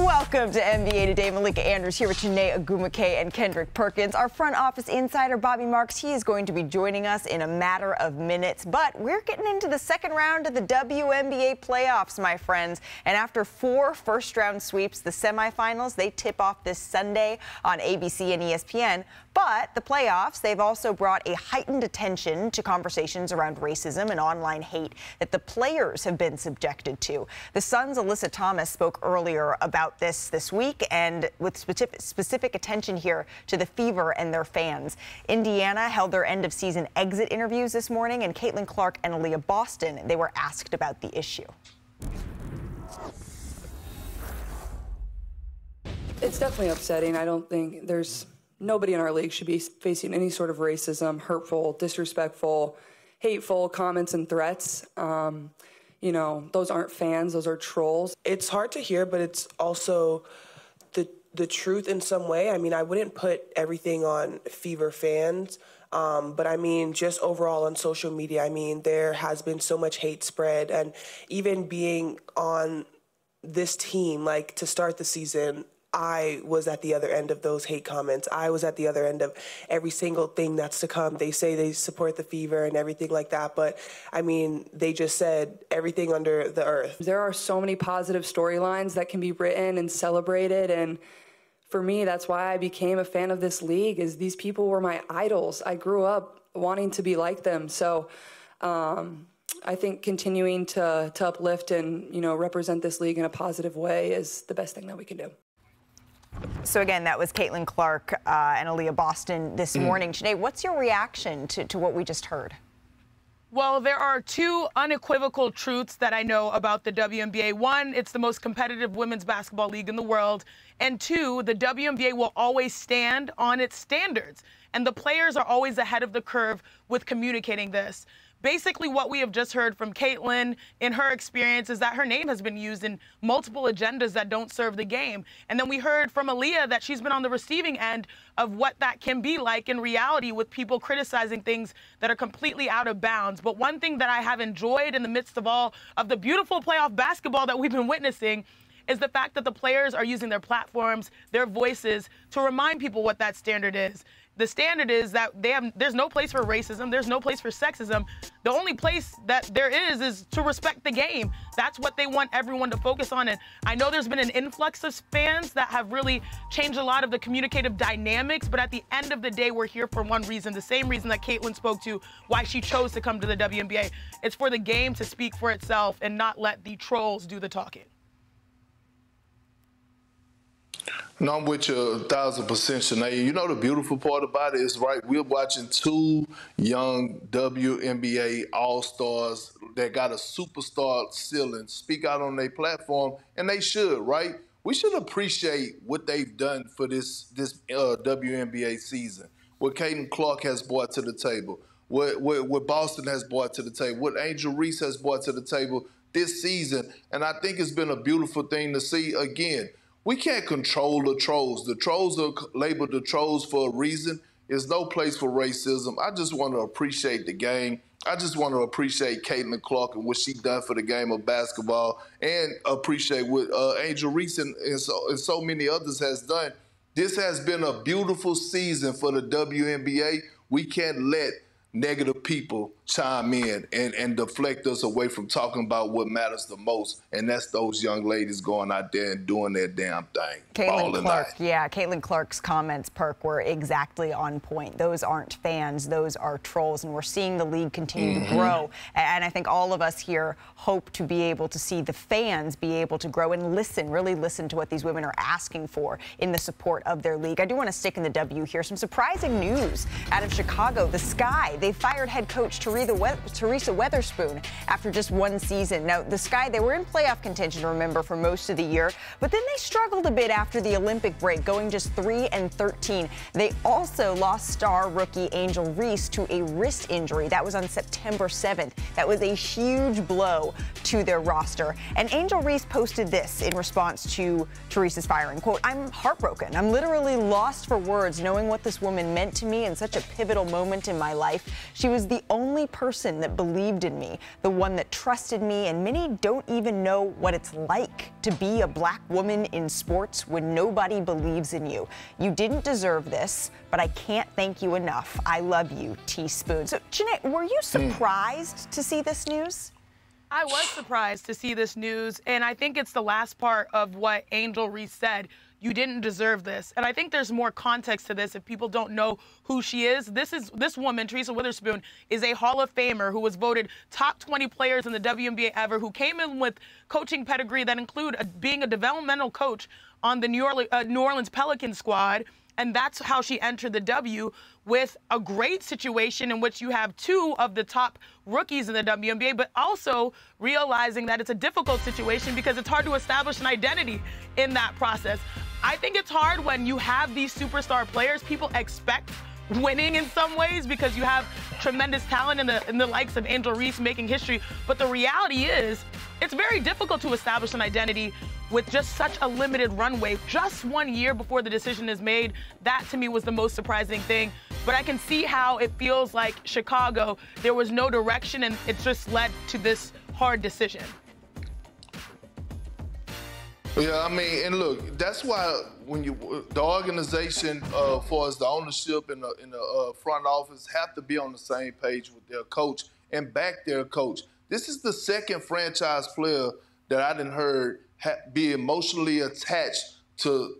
Welcome to NBA Today. Malika Andrews here with Janae Agumake and Kendrick Perkins. Our front office insider, Bobby Marks, he is going to be joining us in a matter of minutes. But we're getting into the second round of the WNBA playoffs, my friends. And after 4 first-round sweeps, the semifinals, they tip off this Sunday on ABC and ESPN. But the playoffs, they've also brought a heightened attention to conversations around racism and online hate that the players have been subjected to. The Sun's Alyssa Thomas spoke earlier about this week, and with specific attention here to the Fever and their fans. Indiana held their end-of-season exit interviews this morning, and Caitlin Clark and Aaliyah Boston, they were asked about the issue. It's definitely upsetting. I don't think nobody in our league should be facing any sort of racism, hurtful, disrespectful, hateful comments and threats. You know, those aren't fans, those are trolls. It's hard to hear, but it's also the truth in some way. I mean, I wouldn't put everything on Fever fans, but I mean, just overall on social media, I mean, there has been so much hate spread, and even being on this team, like, to start the season, I was at the other end of those hate comments. I was at the other end of every single thing that's to come. They say they support the Fever and everything like that, but I mean, they just said everything under the earth. There are so many positive storylines that can be written and celebrated, and for me, that's why I became a fan of this league, is these people were my idols. I grew up wanting to be like them, so I think continuing to uplift and, you know, represent this league in a positive way is the best thing that we can do. So again, that was Caitlin Clark and Aaliyah Boston this morning. Janae, what's your reaction to what we just heard? Well, there are 2 unequivocal truths that I know about the WNBA. 1, it's the most competitive women's basketball league in the world. And 2, the WNBA will always stand on its standards. And the players are always ahead of the curve with communicating this. Basically, what we have just heard from Caitlin in her experience is that her name has been used in multiple agendas that don't serve the game. And then we heard from Aaliyah that she's been on the receiving end of what that can be like in reality, with people criticizing things that are completely out of bounds. But one thing that I have enjoyed in the midst of all of the beautiful playoff basketball that we've been witnessing is the fact that the players are using their platforms, their voices, to remind people what that standard is. The standard is that there's no place for racism, there's no place for sexism. The only place that there is to respect the game. That's what they want everyone to focus on. And I know there's been an influx of fans that have really changed a lot of the communicative dynamics, but at the end of the day, we're here for one reason, the same reason that Caitlin spoke to why she chose to come to the WNBA. It's for the game to speak for itself and not let the trolls do the talking. No, I'm with you 1,000%, Sinead. You know the beautiful part about it is, right, we're watching 2 young WNBA All-Stars that got a superstar ceiling speak out on their platform, and they should, right? We should appreciate what they've done for this WNBA season, what Caitlin Clark has brought to the table, what Boston has brought to the table, what Angel Reese has brought to the table this season, and I think it's been a beautiful thing to see again. We can't control the trolls. The trolls are labeled the trolls for a reason. There's no place for racism. I just want to appreciate the game. I just want to appreciate Caitlin Clark and what she done for the game of basketball, and appreciate what Angel Reese and so many others has done. This has been a beautiful season for the WNBA. We can't let negative people chime in and deflect us away from talking about what matters the most, and that's those young ladies going out there and doing their damn thing. Caitlin Clark's comments, Perk, were exactly on point. Those aren't fans, those are trolls, and we're seeing the league continue to grow. And I think all of us here hope to be able to see the fans be able to grow and listen, really listen to what these women are asking for in the support of their league. I do want to stick in the W here. Some surprising news out of Chicago. The Sky, they fired head coach Teresa Weatherspoon after just 1 season. Now, the Sky, they were in playoff contention, remember, for most of the year, but then they struggled a bit after the Olympic break, going just 3-13. They also lost star rookie Angel Reese to a wrist injury. That was on September 7th. That was a huge blow to their roster. And Angel Reese posted this in response to Teresa's firing. Quote, "I'm heartbroken. I'm literally lost for words knowing what this woman meant to me in such a pivotal moment in my life. She was was the only person that believed in me, the one that trusted me, and many don't even know what it's like to be a black woman in sports when nobody believes in you. You didn't deserve this, but I can't thank you enough. I love you, Teaspoon. So, Janae, were you surprised to see this news? I was surprised to see this news, and I think it's the last part of what Angel Reese said. You didn't deserve this. And I think there's more context to this if people don't know who she is. This woman, Teresa Weatherspoon, is a Hall of Famer who was voted top 20 players in the WNBA ever, who came in with coaching pedigree that include being a developmental coach on the New Orleans Pelicans squad. And that's how she entered the W, with a great situation in which you have two of the top rookies in the WNBA, but also realizing that it's a difficult situation because it's hard to establish an identity in that process. I think it's hard when you have these superstar players. People expect winning in some ways because you have tremendous talent in the likes of Angel Reese making history. But the reality is, it's very difficult to establish an identity with just such a limited runway. Just 1 year before the decision is made, that to me was the most surprising thing. But I can see how it feels like Chicago, there was no direction, and it just led to this hard decision. Yeah, I mean, and look, that's why when the organization, as far as the ownership and the front office, have to be on the same page with their coach and back their coach. This is the second franchise player that I done heard be emotionally attached to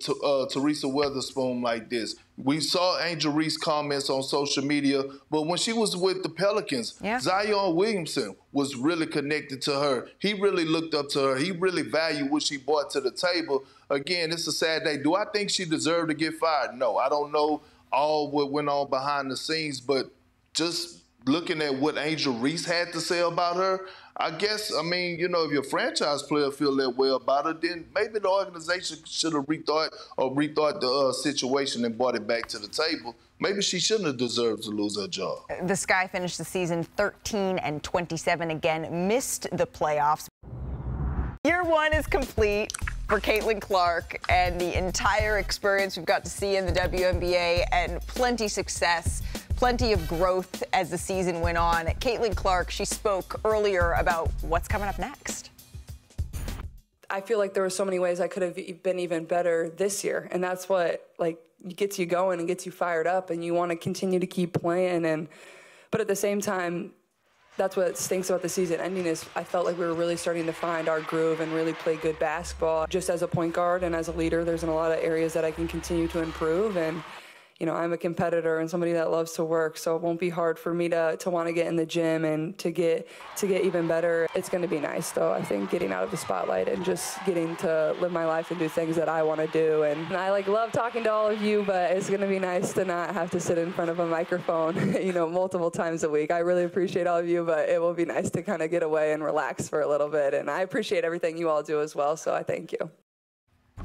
Teresa Weatherspoon like this. We saw Angel Reese comments on social media, but when she was with the Pelicans, Zion Williamson was really connected to her. He really looked up to her. He really valued what she brought to the table. Again, it's a sad day. Do I think she deserved to get fired? No, I don't know all what went on behind the scenes, but just looking at what Angel Reese had to say about her, I guess, I mean, you know, if your franchise player feel that way about her, then maybe the organization should have rethought the situation and brought it back to the table. Maybe she shouldn't have deserved to lose her job. The Sky finished the season 13-27 again, missed the playoffs. Year one is complete for Caitlin Clark and the entire experience we've got to see in the WNBA, and plenty success, plenty of growth as the season went on. Caitlin Clark, she spoke earlier about what's coming up next. I feel like there were so many ways I could have been even better this year, and that's what gets you going and gets you fired up, and you want to continue to keep playing. But at the same time, that's what stinks about the season ending is I felt like we were really starting to find our groove and really play good basketball. Just as a point guard and as a leader, there's a lot of areas that I can continue to improve. And you know, I'm a competitor and somebody that loves to work, so it won't be hard for me to want to get in the gym and to get even better. It's going to be nice, though, I think, getting out of the spotlight and just getting to live my life and do things that I want to do. And I love talking to all of you, but it's going to be nice to not have to sit in front of a microphone, you know, multiple times a week. I really appreciate all of you, but it will be nice to kind of get away and relax for a little bit. And I appreciate everything you all do as well, so I thank you.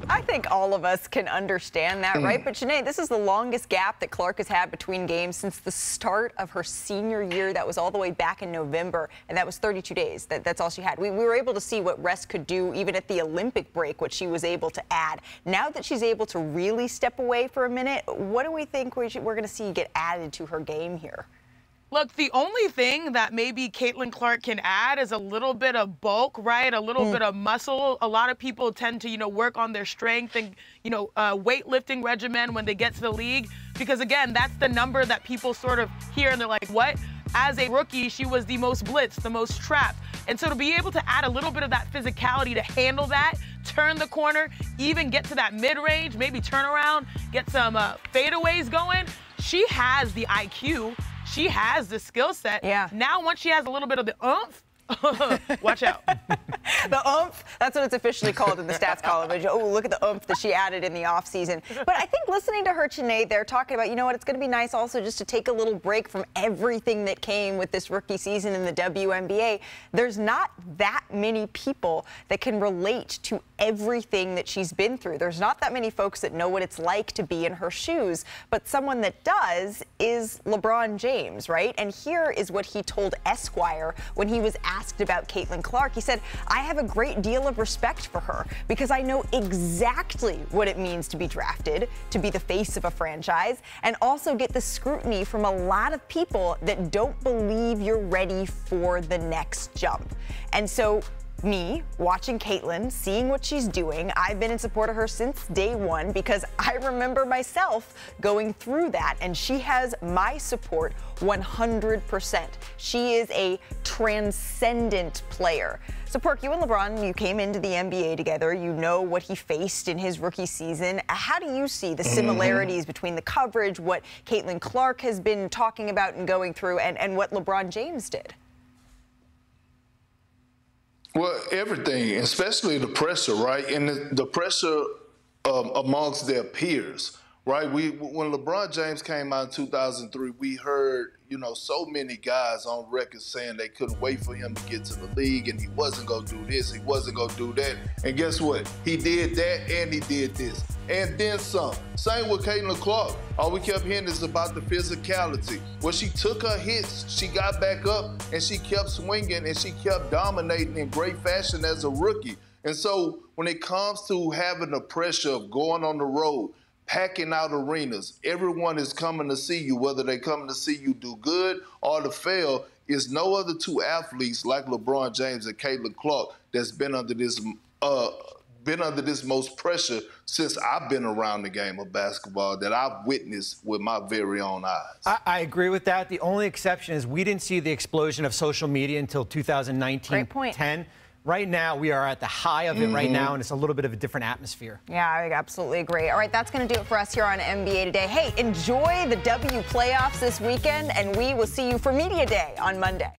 I think all of us can understand that, right? But Janae, this is the longest gap that Clark has had between games since the start of her senior year. That was all the way back in November, and that was 32 days. That's all she had. We were able to see what rest could do even at the Olympic break, what she was able to add. Now that she's able to really step away for a minute, what do we think we're going to see get added to her game here? Look, the only thing that maybe Caitlin Clark can add is a little bit of bulk, right? A little bit of muscle. A lot of people tend to, you know, work on their strength and, you know, weightlifting regimen when they get to the league. Because, again, that's the number that people sort of hear and they're like, what? As a rookie, she was the most blitzed, the most trapped. And so to be able to add a little bit of that physicality to handle that, turn the corner, even get to that mid-range, maybe turn around, get some fadeaways going, she has the IQ. She has the skill set. Yeah. Now, once she has a little bit of the oomph, watch out. The oomph, that's what it's officially called in the stats column. Oh, look at the oomph that she added in the offseason. But I think listening to her, Janae, they're talking about, you know what, it's going to be nice also just to take a little break from everything that came with this rookie season in the WNBA. There's not that many people that can relate to everything that she's been through. There's not that many folks that know what it's like to be in her shoes, but someone that does is LeBron James, right? And here is what he told Esquire when he was asked about Caitlin Clark. He said, I have a great deal of respect for her because I know exactly what it means to be drafted, to be the face of a franchise, and also get the scrutiny from a lot of people that don't believe you're ready for the next jump. And so me, watching Caitlin, seeing what she's doing, I've been in support of her since day one because I remember myself going through that, and she has my support 100%. She is a transcendent player. So, Perk, you and LeBron, you came into the NBA together. You know what he faced in his rookie season. How do you see the similarities between the coverage, what Caitlin Clark has been talking about and going through, and what LeBron James did? Well, everything, especially the pressure, right? And the pressure amongst their peers, right? When LeBron James came out in 2003, we heard, so many guys on record saying they couldn't wait for him to get to the league and he wasn't going to do this, he wasn't going to do that. And guess what? He did that and he did this. And then some. Same with Caitlin Clark. All we kept hearing is about the physicality. Well, she took her hits, she got back up, and she kept swinging, and she kept dominating in great fashion as a rookie. And so when it comes to having the pressure of going on the road, packing out arenas, everyone is coming to see you, whether they come to see you do good or to fail. Is no other two athletes like LeBron James and Caitlin Clark that's been under this most pressure since I've been around the game of basketball that I've witnessed with my very own eyes. I agree with that. The only exception is we didn't see the explosion of social media until 2019. Great point. 10. Right now, we are at the high of it right now, and it's a little bit of a different atmosphere. Yeah, I absolutely agree. All right, that's going to do it for us here on NBA Today. Hey, enjoy the W playoffs this weekend, and we will see you for Media Day on Monday.